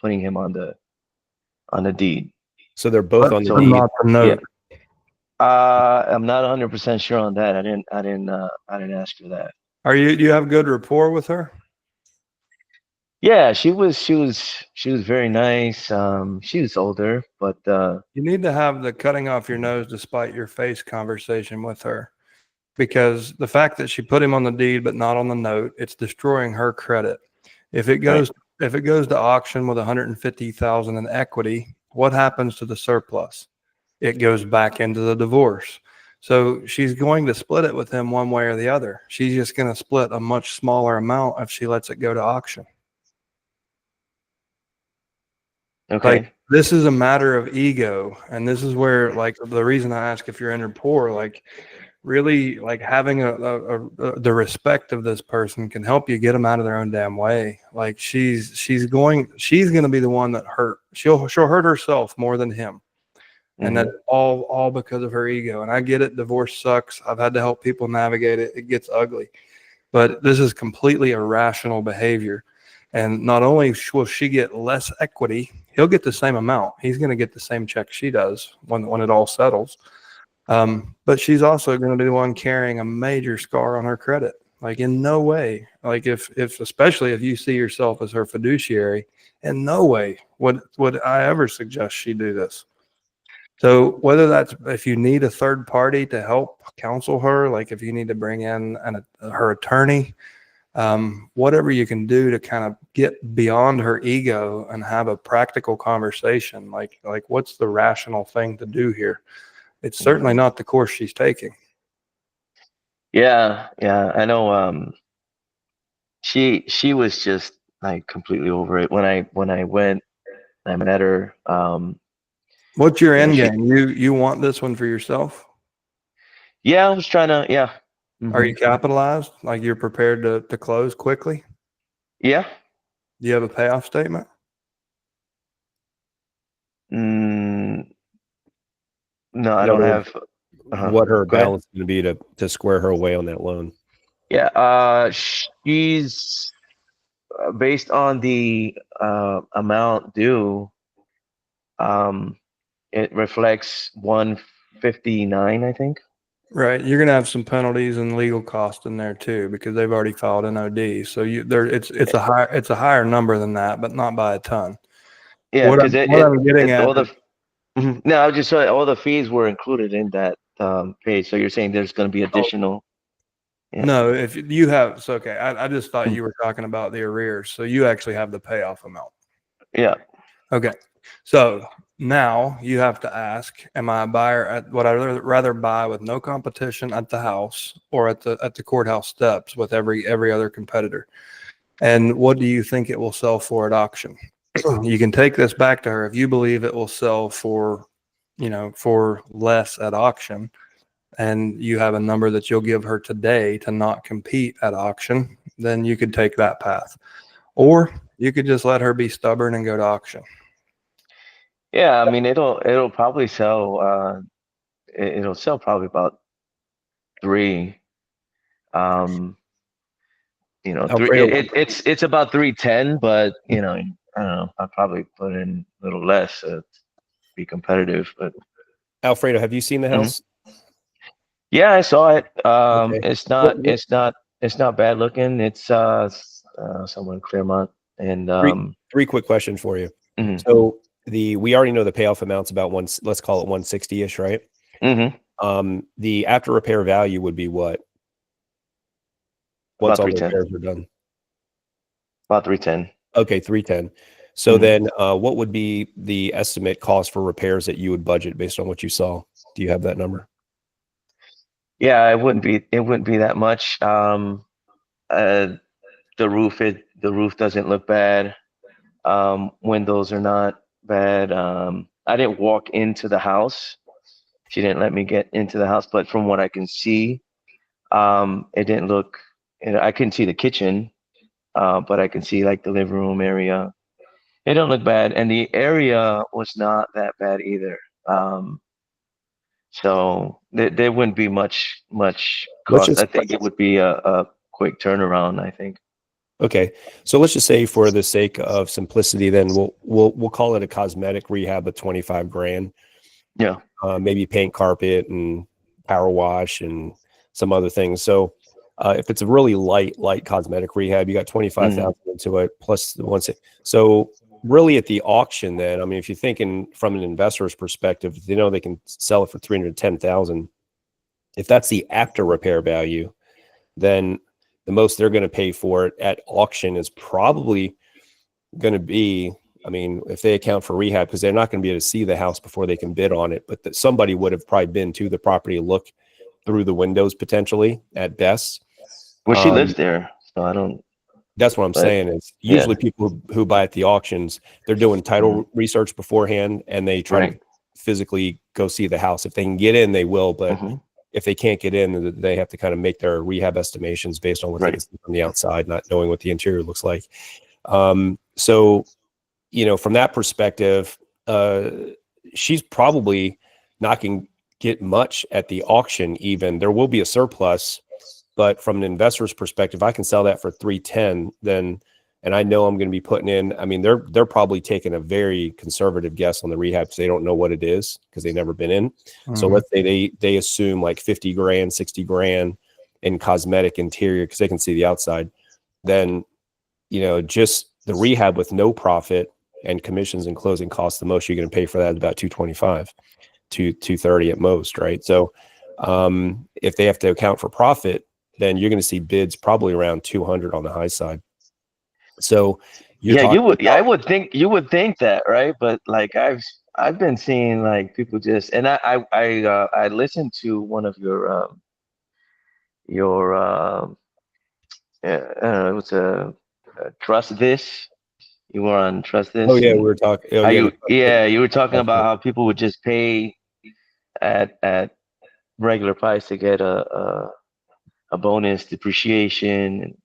E: putting him on the deed.
B: So they're both
A: But
B: on the
E: So
A: but
B: deed.
A: not the
E: yeah.
A: note.
E: I'm not 100% sure on that. I didn't ask for that.
A: Do you have good rapport with her?
E: Yeah, she was very nice. She was older, but
A: You need to have the cutting off your nose despite your face conversation with her, because the fact that she put him on the deed but not on the note, it's destroying her credit. If it
E: right.
A: goes if it goes to auction with 150,000 in equity, what happens to the surplus? It goes back into the divorce. So she's going to split it with him one way or the other. She's just going to split a much smaller amount if she lets it go to auction. Like,
E: Okay.
A: this is a matter of ego, and this is where, like, the reason I ask if you're in rapport, like, really, like, having the respect of this person can help you get them out of their own damn way. Like, she's going to be the one that hurt. She'll hurt herself more than him, and that's
E: hmm
A: all because of her ego. And I get it. Divorce sucks. I've had to help people navigate it. It gets ugly, but this is completely irrational behavior. And not only will she get less equity, he'll get the same amount. He's going to get the same check she does when it all settles. But she's also going to be the one carrying a major scar on her credit. Like, in no way, like, if especially if you see yourself as her fiduciary, in no way would I ever suggest she do this. So whether that's, if you need a third party to help counsel her, like if you need to bring in her attorney, whatever you can do to kind of get beyond her ego and have a practical conversation, like what's the rational thing to do here? It's certainly not the course she's taking.
E: Yeah, yeah. I know. She was just like completely over it when I went. I met her.
A: What's your end
E: She.
A: game? You want this one for yourself?
E: Yeah, I was trying to. Yeah.
A: Are
E: hmm
A: you capitalized? Like, you're prepared to close quickly?
E: Yeah.
A: Do you have a payoff statement?
E: Mm, no, I
B: In
E: don't
B: other words,
E: have. Uh-huh.
B: what her
E: Go ahead.
B: balance is going to be to square her away on that loan.
E: Yeah. She's based on the amount due. Um, it reflects 159, I think.
A: Right. You're going to have some penalties and legal costs in there too, because they've already filed an OD. So it's a higher number than that, but not by a ton.
E: Yeah,
A: What
E: because
A: I'm what I'm getting
E: it
A: at
E: all the
A: is,
E: no, I was just saying all the fees were included in that page. So you're saying there's going to be
A: oh,
E: additional. Yeah.
A: no, if you have, so okay, I just thought
E: Mm,
A: you were talking about the arrears. So you actually have the payoff amount.
E: Yeah.
A: Okay. So now you have to ask, am I a buyer would I rather buy with no competition at the house or at the courthouse steps with every other competitor? And what do you think it will sell for at auction? You can take this back to her. If you believe it will sell for, for less at auction, and you have a number that you'll give her today to not compete at auction, then you could take that path. Or you could just let her be stubborn and go to auction.
E: Yeah. I mean, it'll probably sell. It'll sell probably about three. Um,
B: Alfredo,
E: it's about 310, but I don't know. I'd probably put in a little less to be competitive. But
B: Alfredo, have you seen the
E: Mhm.
B: house?
E: yeah, I saw it.
B: Okay.
E: It's
B: What,
E: not
B: what,
E: it's not it's not bad looking. It's somewhere in Claremont, and
B: three quick questions for you.
E: mhm.
B: So we already know the payoff amount's about let's call it 160-ish, right? The after repair value would be what once
E: About
B: all the
E: 310.
B: repairs are done?
E: About 310.
B: Okay, 310. So
E: Mhm.
B: then what would be the estimate cost for repairs that you would budget based on what you saw? Do you have that number?
E: Yeah, it wouldn't be that much. Uh, the roof doesn't look bad. Windows are not bad. I didn't walk into the house. She didn't let me get into the house, but from what I can see, it didn't look. I couldn't see the kitchen, but I can see like the living room area. It don't look bad, and the area was not that bad either. So there wouldn't be much
B: Let's
E: cost. I
B: just
E: think it would be a quick turnaround. I think.
B: Okay, so let's just say for the sake of simplicity, then we'll call it a cosmetic rehab of 25 grand.
E: Yeah.
B: Maybe paint carpet and power wash and some other things. So if it's a really light cosmetic rehab, you got 25,000 into it plus the ones. So really at the auction, then I mean, if you're thinking from an investor's perspective, they know they can sell it for 310,000. If that's the after repair value, then the most they're going to pay for it at auction is probably going to be, I mean, if they account for rehab, because they're not going to be able to see the house before they can bid on it, but that somebody would have probably been to the property, look through the windows potentially at best.
E: Well, she lives there, so I don't.
B: That's what I'm
E: But
B: saying is
E: yeah.
B: usually people who buy at the auctions, they're doing title research beforehand and they try to physically go see the house. If they can get in, they will, but if they can't get in, then they have to kind of make their rehab estimations based on what they can see from the outside, not knowing what the interior looks like. So, you know, from that perspective, she's probably not going to get much at the auction. Even there will be a surplus, but from an investor's perspective, I can sell that for 310. Then, and I know I'm going to be putting in. I mean, they're probably taking a very conservative guess on the rehab because they don't know what it is because they've never been in. So let's say they assume like 50 grand, 60 grand in cosmetic interior because they can see the outside. Then, you know, just the rehab with no profit and commissions and closing costs, the most you're going to pay for that is about 225 to 230 at most, right? So if they have to account for profit, then you're going to see bids probably around 200 on the high side. So you're
E: yeah,
B: talking
E: you would.
B: about,
E: I would think you would think that, right? But like I've been seeing like people just, and I listened to one of your it was Trust This. You were on Trust
B: oh
E: This,
B: yeah, we
E: and
B: were talking, oh
E: how
B: yeah,
E: you were talking about how people would just pay at regular price to get a bonus depreciation. And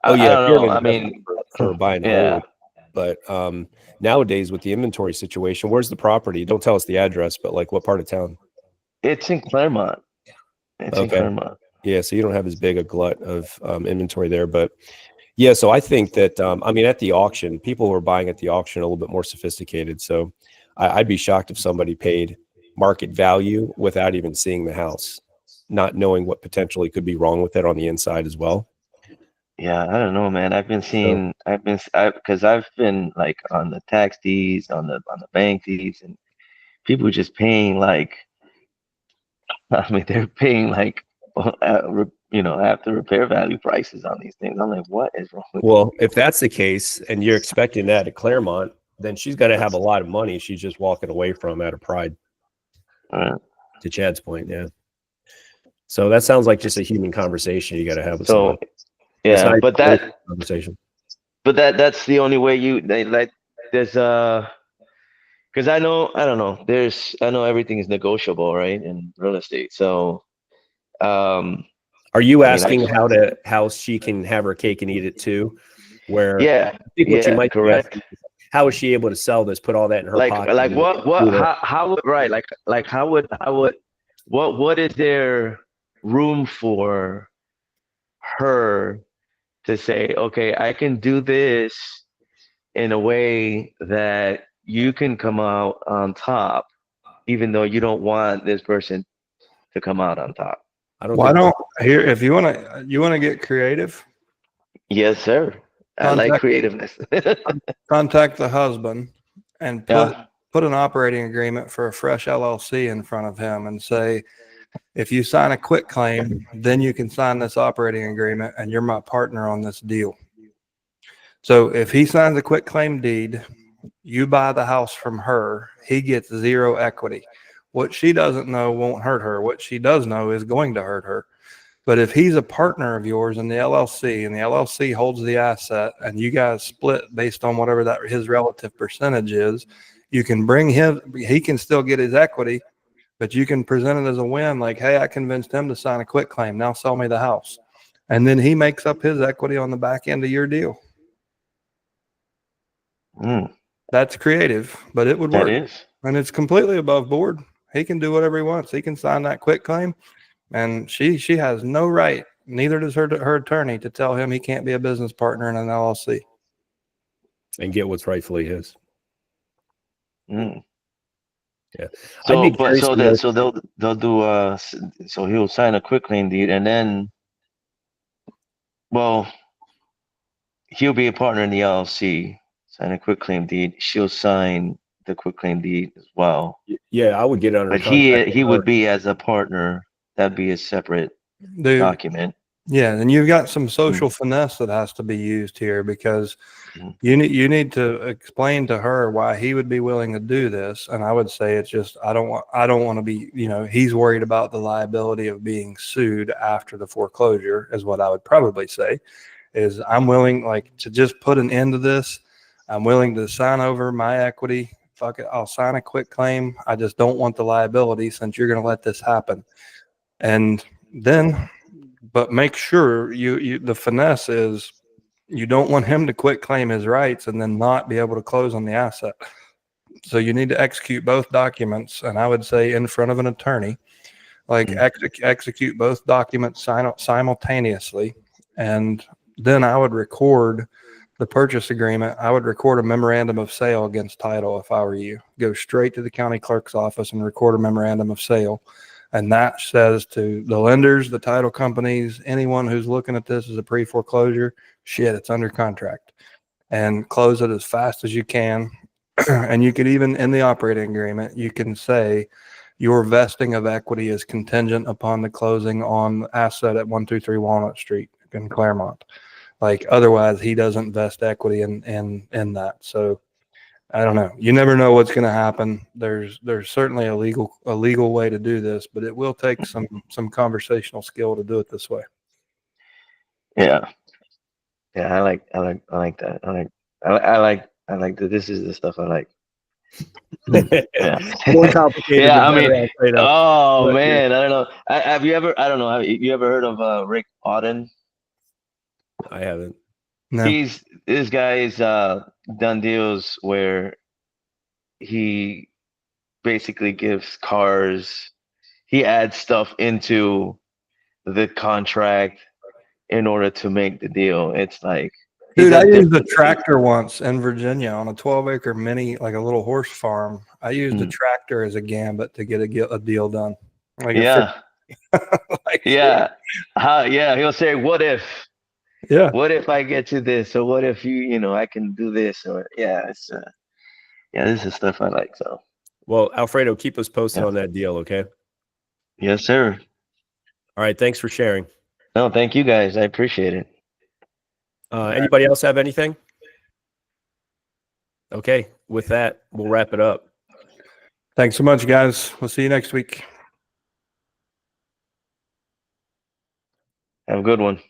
B: oh
E: I
B: yeah, if
E: don't
B: you're
E: know.
B: an
E: I
B: investor
E: mean,
B: for buy and
E: yeah,
B: hold, but nowadays with the inventory situation, where's the property? Don't tell us the address, but like what part of town?
E: it's in Claremont. It's in
B: Okay.
E: Claremont.
B: Yeah, so you don't have as big a glut of inventory there, but yeah, so I think that I mean at the auction, people who are buying at the auction are a little bit more sophisticated. So I'd be shocked if somebody paid market value without even seeing the house, not knowing what potentially could be wrong with it on the inside as well.
E: Yeah, I don't know, man.
B: So,
E: Because I've been like on the tax deeds, on the bank deeds, and people just paying like, I mean, they're paying like, after repair value prices on these things. I'm like, what is wrong with these
B: well, if
E: people?
B: that's the case and you're expecting that at Claremont, then she's got to have a lot of money she's just walking away from out of pride,
E: Right.
B: to Chad's point. Yeah. So that sounds like just a human conversation you got to have with
E: So
B: somebody. It's
E: yeah,
B: not
E: but
B: even a conversation.
E: that's the only way they like. There's because I don't know. I know everything is negotiable, right, in real estate. So um,
B: Are you
E: I mean,
B: asking how she can have her cake and eat it too? Where
E: yeah,
B: I think what you
E: yeah,
B: might be
E: correct.
B: asking is, how is she able to sell this, put all that in her pocket?
E: Like
B: And
E: what
B: do that?
E: how would right like how would what is there room for her to say, okay, I can do this in a way that you can come out on top, even though you don't want this person to come out on top.
B: I don't
A: Why
B: think
A: don't here if you want to get creative,
E: Yes, sir. I like
A: contact
E: creativeness.
A: contact the husband and
E: Yeah.
A: put an operating agreement for a fresh LLC in front of him and say, if you sign a quit claim, then you can sign this operating agreement and you're my partner on this deal. So if he signs a quit claim deed, you buy the house from her, he gets zero equity. What she doesn't know won't hurt her. What she does know is going to hurt her. But if he's a partner of yours in the LLC and the LLC holds the asset and you guys split based on whatever that his relative percentage is, you can bring him, he can still get his equity, but you can present it as a win. Like, hey, I convinced him to sign a quit claim. Now sell me the house. And then he makes up his equity on the back end of your deal.
E: Mm,
A: That's creative, but it would
E: that
A: work.
E: is.
A: And it's completely above board. He can do whatever he wants. He can sign that quit claim. And she has no right, neither does her attorney, to tell him he can't be a business partner in an LLC.
B: and get what's rightfully his.
E: Mm.
B: Yeah. I'd
E: So,
B: be
E: but
B: curious
E: so
B: to know-
E: that so they'll do so he'll sign a quick claim deed, and then, well, he'll be a partner in the LLC, sign a quick claim deed. She'll sign the quick claim deed as well.
B: Yeah, I would get under
E: But
B: contract.
E: he would be as a partner. That'd be a separate
A: Dude,
E: document.
A: yeah, and you've got some social finesse that has to be used here because
E: Mhm.
A: you need to explain to her why he would be willing to do this. And I would say it's just I don't want to be, he's worried about the liability of being sued after the foreclosure is what I would probably say. Is I'm willing to just put an end to this. I'm willing to sign over my equity. Fuck it, I'll sign a quit claim. I just don't want the liability since you're going to let this happen. And then, but make sure the finesse is you don't want him to quit claim his rights and then not be able to close on the asset. So you need to execute both documents. And I would say in front of an attorney, execute both documents simultaneously. And then I would record the purchase agreement. I would record a memorandum of sale against title if I were you. Go straight to the county clerk's office and record a memorandum of sale. And that says to the lenders, the title companies, anyone who's looking at this as a pre-foreclosure, shit, it's under contract. And close it as fast as you can. And you could even, in the operating agreement, you can say your vesting of equity is contingent upon the closing on asset at 123 Walnut Street in Claremont. Otherwise, he doesn't vest equity in that. So I don't know. You never know what's going to happen. There's certainly a legal way to do this, but it will take some conversational skill to do it this way.
E: Yeah. Yeah, I like that. I like that. This is the stuff I like. Yeah.
B: More complicated.
E: Yeah,
B: the
E: I mean,
B: better, straight up.
E: oh
B: But,
E: man, I don't know. Have you ever? I don't know. Have you ever heard of Rick Auden?
B: I haven't.
A: No.
E: This guy's done deals where he basically gives cars. He adds stuff into the contract in order to make the deal. It's like,
A: Dude, I used a
E: different-
A: tractor once in Virginia on a 12-acre mini, like a little horse farm. I used a tractor as a gambit to get a deal done.
E: Yeah. Yeah. Yeah. He'll say, what if?
A: Yeah.
E: What if I get to this? Or what if I can do this? Or it's this is stuff I like. So
B: Well, Alfredo, keep us posted
E: Yeah.
B: on that deal, okay?
E: yes, sir.
B: All right. Thanks for sharing.
E: No, thank you guys. I appreciate it.
B: Anybody else have anything? Okay. With that, we'll wrap it up.
A: Thanks so much, guys. We'll see you next week.
E: Have a good one.